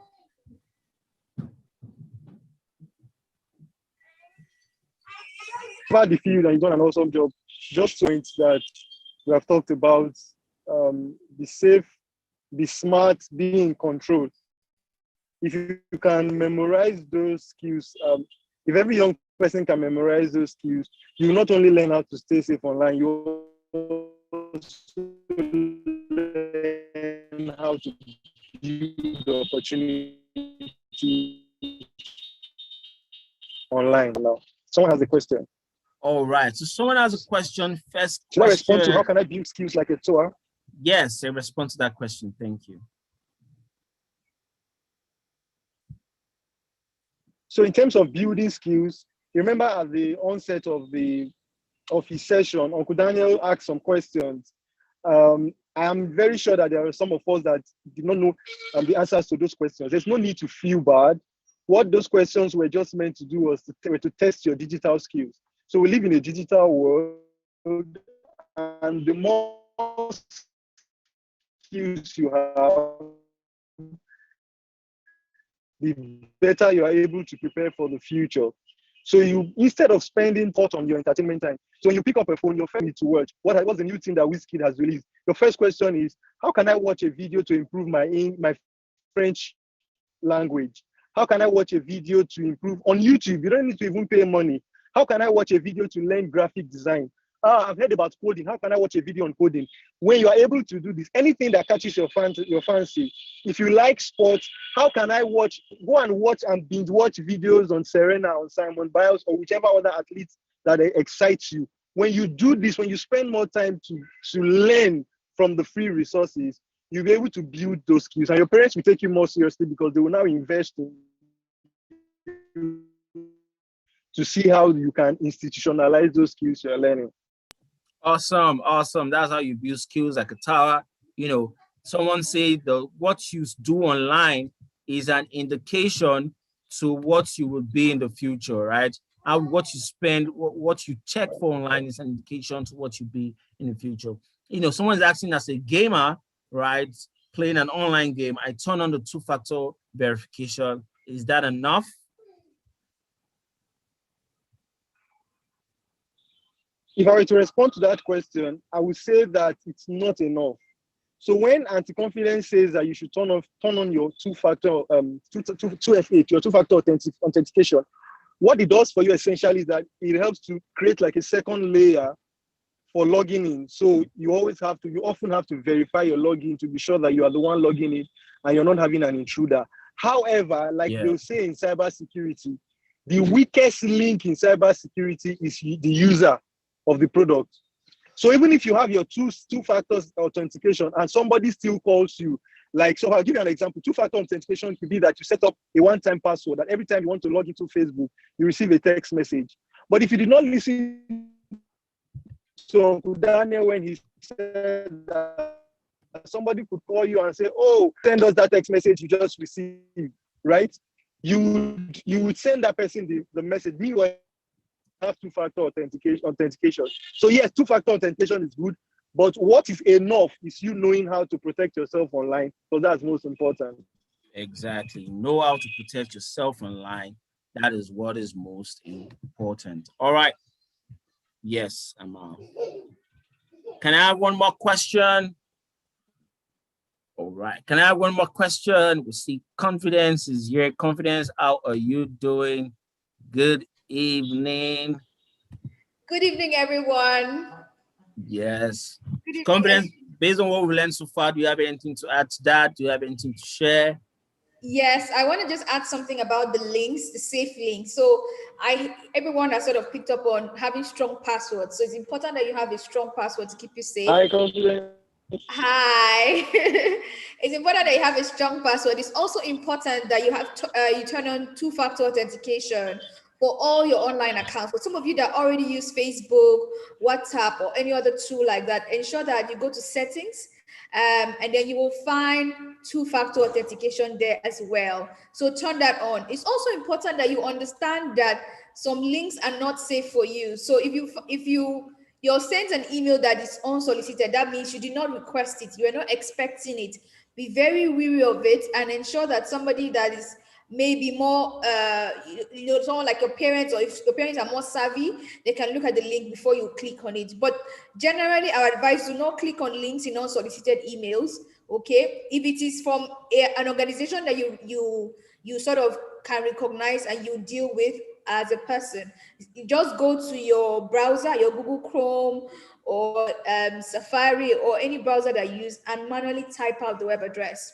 About the field, and you've done an awesome job. Just points that we have talked about: be safe, be smart, be in control. If you can memorize those skills, if every young person can memorize those skills, you not only learn how to stay safe online, you also learn how to build the opportunity online. Now, someone has a question. All right. So someone has a question. First Should question. I respond to how can I build skills like a tour? Yes, I respond to that question. Thank you. So in terms of building skills, you remember at the onset of his session, Uncle Daniel asked some questions. I'm very sure that there are some of us that did not know the answers to those questions. There's no need to feel bad. What those questions were just meant to do was to test your digital skills. So we live in a digital world, and the more skills you have, the better you are able to prepare for the future. So you, instead of spending thought on your entertainment time, so when you pick up a phone, your friend needs to watch. What's the new thing that Wizkid has released? Your first question is, how can I watch a video to improve my French language? How can I watch a video to improve on YouTube? You don't need to even pay money. How can I watch a video to learn graphic design? I've heard about coding. How can I watch a video on coding? When you are able to do this, anything that catches your fancy. If you like sports, how can I go and watch and binge watch videos on Serena, on Simon Biles, or whichever other athletes that excites you? When you do this, when you spend more time to learn from the free resources, you'll be able to build those skills. And your parents will take you more seriously because they will now invest in you to see how you can institutionalize those skills you're learning. Awesome. That's how you build skills like a tower. Someone said what you do online is an indication to what you will be in the future, right? What you spend, what you check for online is an indication to what you be in the future. Someone's asking as a gamer, right? Playing an online game, I turn on the two-factor verification. Is that enough? If I were to respond to that question, I would say that it's not enough. So when anti-confidence says that you should turn on your two-factor 2FA, your two-factor authentication, what it does for you essentially is that it helps to create like a second layer for logging in. So you often have to verify your login to be sure that you are the one logging in and you're not having an intruder. However, like they'll say in cybersecurity, the weakest link in cybersecurity is the user of the product. So even if you have your two-factor authentication and somebody still calls you, so I'll give you an example. Two-factor authentication could be that you set up a one-time password that every time you want to log into Facebook, you receive a text message. But if you did not listen to Uncle Daniel when he said that somebody could call you and say, oh, send us that text message you just received, right? you would send that person the message. Meanwhile, have two-factor authentication. So yes, two-factor authentication is good, but what is enough is you knowing how to protect yourself online. So that's most important. Exactly. Know how to protect yourself online. That is what is most important. All right. Yes, I'm on. Can I have one more question? All right. Can I have one more question? We see Confidence is here. Confidence, how are you doing? Good evening. Good evening, everyone. Yes. Good evening. Confidence, based on what we learned so far, do you have anything to add to that? Do you have anything to share? Yes, I want to just add something about the links, the safe links. So everyone has sort of picked up on having strong passwords. So it's important that you have a strong password to keep you safe. Hi, Confidence. Hi. It's important that you have a strong password. It's also important that you have you turn on two-factor authentication for all your online accounts. For some of you that already use Facebook, WhatsApp, or any other tool like that, ensure that you go to settings, and then you will find two-factor authentication there as well. So turn that on. It's also important that you understand that some links are not safe for you. So if you're sent an email that is unsolicited, that means you did not request it, you are not expecting it. Be very wary of it and ensure that somebody that is maybe more someone like your parents, or if your parents are more savvy, they can look at the link before you click on it. But generally, our advice: do not click on links in unsolicited emails. Okay, if it is from an organization that you sort of can recognize and you deal with as a person, you just go to your browser, your Google Chrome or Safari or any browser that you use, and manually type out the web address.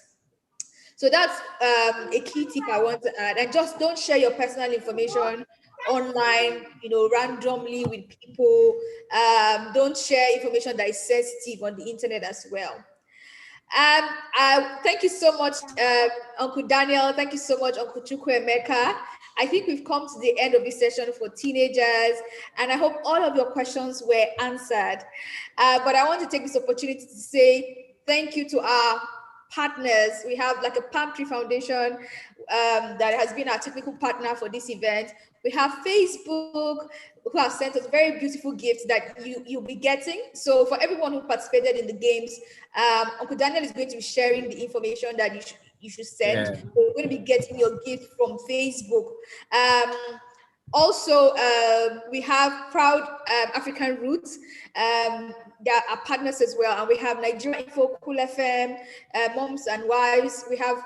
So that's a key tip I want to add. And just don't share your personal information online, randomly with people. Don't share information that is sensitive on the internet as well. Thank you so much, Uncle Daniel. Thank you so much, Uncle Chukwuemeka. I think we've come to the end of this session for teenagers, and I hope all of your questions were answered. But I want to take this opportunity to say thank you to our partners. We have like a Palm Tree Foundation that has been our technical partner for this event. We have Facebook, who have sent us very beautiful gifts that you'll be getting. So for everyone who participated in the games, Uncle Daniel is going to be sharing the information that you should send. Yeah. So you're going to be getting your gift from Facebook. Also, we have Proud African Roots. They are partners as well. And we have Nigeria Info, Cool FM, Moms and Wives. We have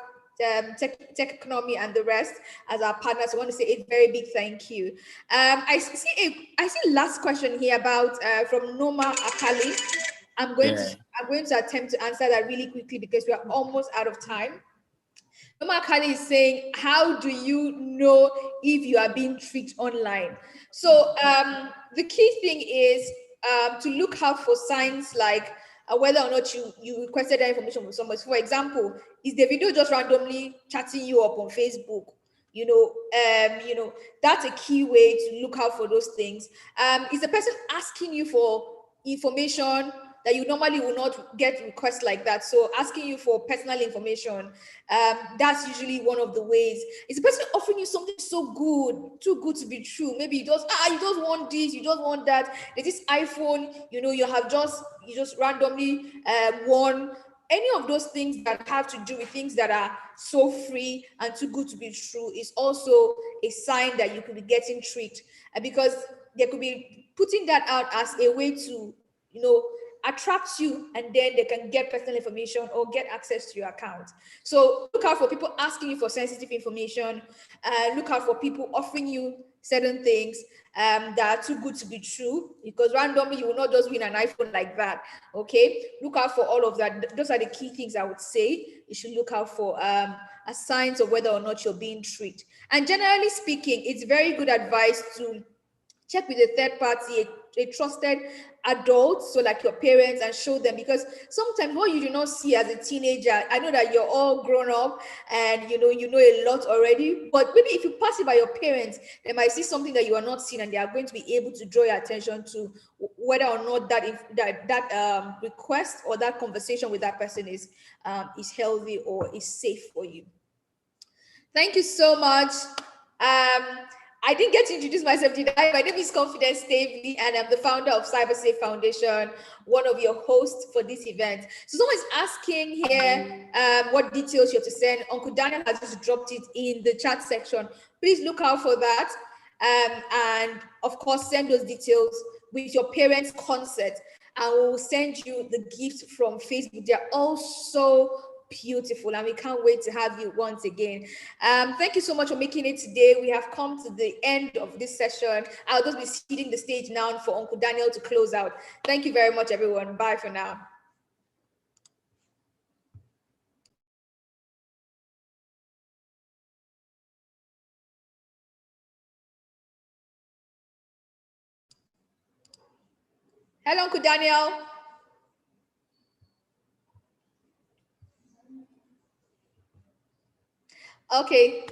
tech Economy and the rest as our partners. I want to say a very big thank you. I see last question here about from Noma Akali. I'm going to attempt to answer that really quickly because we are almost out of time. Noma Akali is saying, how do you know if you are being tricked online? So the key thing is to look out for signs like whether or not you requested that information from somebody. For example, is the video just randomly chatting you up on Facebook? That's a key way to look out for those things. Is the person asking you for information that you normally will not get requests like that? So asking you for personal information, that's usually one of the ways. Is the person offering you something so good, too good to be true? Maybe you just want this, you just want that. There's this iPhone, you just randomly won. Any of those things that have to do with things that are so free and too good to be true is also a sign that you could be getting tricked, because they could be putting that out as a way to, attract you, and then they can get personal information or get access to your account. So look out for people asking you for sensitive information. Look out for people offering you certain things that are too good to be true, because randomly you will not just win an iPhone like that. Okay, look out for all of that. Those are the key things I would say you should look out for as signs of whether or not you're being tricked. And generally speaking, it's very good advice to check with a third party, a trusted adult, so like your parents, and show them, because sometimes what you do not see as a teenager, I know that you're all grown up and you know a lot already, but maybe if you pass it by your parents, they might see something that you are not seeing, and they are going to be able to draw your attention to whether or not that request or that conversation with that person is healthy or is safe for you. Thank you so much. I didn't get to introduce myself, did I? My name is Confidence Stavely, and I'm the founder of CyberSafe Foundation, one of your hosts for this event. So someone's asking here what details you have to send. Uncle Daniel has just dropped it in the chat section. Please look out for that. And of course, send those details with your parents' consent. And we'll send you the gift from Facebook. They're all so beautiful, and we can't wait to have you once again. Thank you so much for making it today. We have come to the end of this session. I'll just be ceding the stage now for Uncle Daniel to close out. Thank you very much, everyone. Bye for now. Hello, Uncle Daniel. Okay,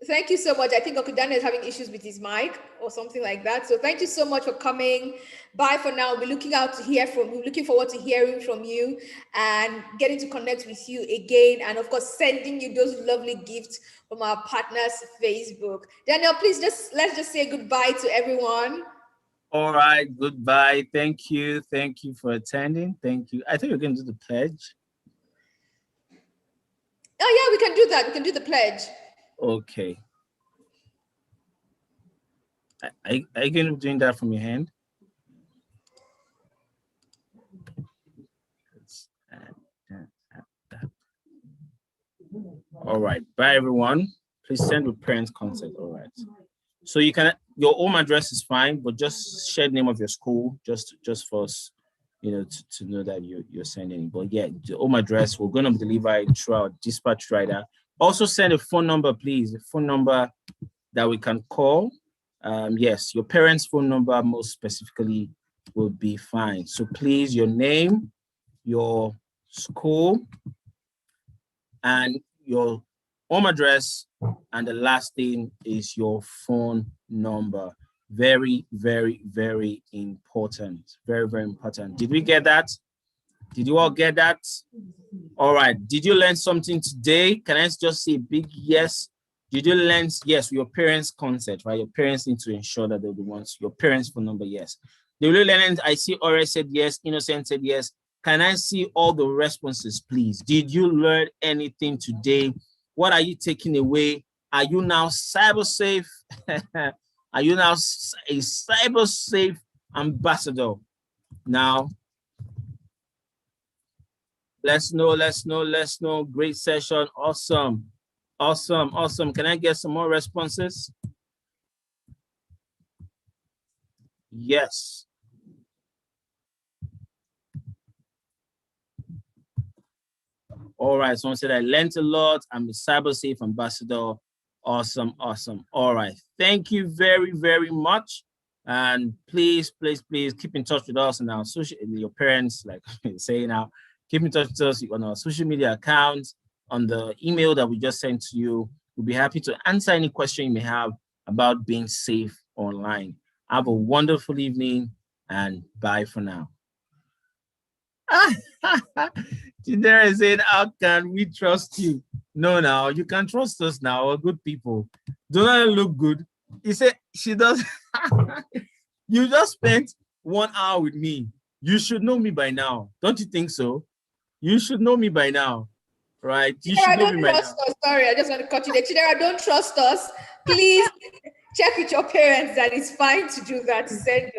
thank you so much. I think Uncle Daniel is having issues with his mic or something like that. So thank you so much for coming. Bye for now. We're looking forward to hearing from you and getting to connect with you again. And of course, sending you those lovely gifts from our partners, Facebook. Daniel, please let's just say goodbye to everyone. All right, goodbye. Thank you. Thank you for attending. Thank you. I think we're going to do the pledge. Oh yeah, we can do that. We can do the pledge. Okay. Are you going to be doing that from your hand? All right. Bye, everyone. Please send with parents' consent. All right. So you can, your home address is fine, but just share the name of your school, just for us, to know that you're sending. But yeah, the home address, we're going to deliver it through our dispatch rider. Also send a phone number, please. A phone number that we can call. Yes, your parents' phone number most specifically will be fine. So please, your name, your school, and your home address, and the last thing is your phone number. Very, very, very important. Very, very important. Did we get that? Did you all get that? All right. Did you learn something today? Can I just say a big yes? Did you learn? Yes, your parents' consent, right? Your parents need to ensure that they're the ones. Your parents' phone number, yes. Did you learn? I see Ore said yes. Innocent said yes. Can I see all the responses, please? Did you learn anything today? What are you taking away? Are you now cyber safe? Are you now a cyber safe ambassador? Now, let's know. Great session. Awesome. Can I get some more responses? Yes. All right, someone said I learned a lot. I'm a CyberSafe ambassador. Awesome. All right, thank you very, very much. And please keep in touch with us and our your parents, like say now, keep in touch with us on our social media accounts, on the email that we just sent to you. We'll be happy to answer any question you may have about being safe online. Have a wonderful evening and bye for now. Chidera said, how can we trust you? No, now you can trust us now. We're good people. Do not look good. He said, she does. You just spent 1 hour with me. You should know me by now. Don't you think so? You should know me by now, right? You should know me by now. Sorry, I just want to cut you there. Chidera, don't trust us. Please check with your parents that it's fine to do that, to send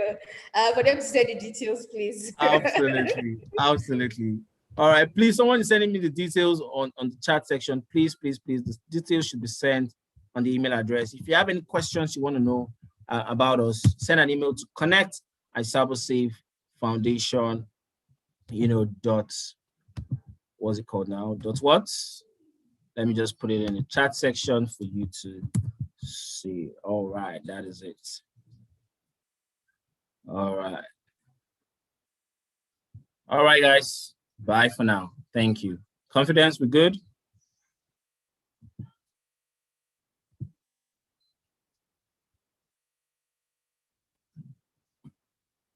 for them to send the details, please. Absolutely. All right, please, someone is sending me the details on the chat section. Please, the details should be sent on the email address. If you have any questions you want to know about us, send an email to connect@CyberSafe Foundation, what's it called now? What? Let me just put it in the chat section for you to see. All right, that is it. All right, guys. Bye for now. Thank you. Confidence, we're good?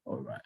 All right.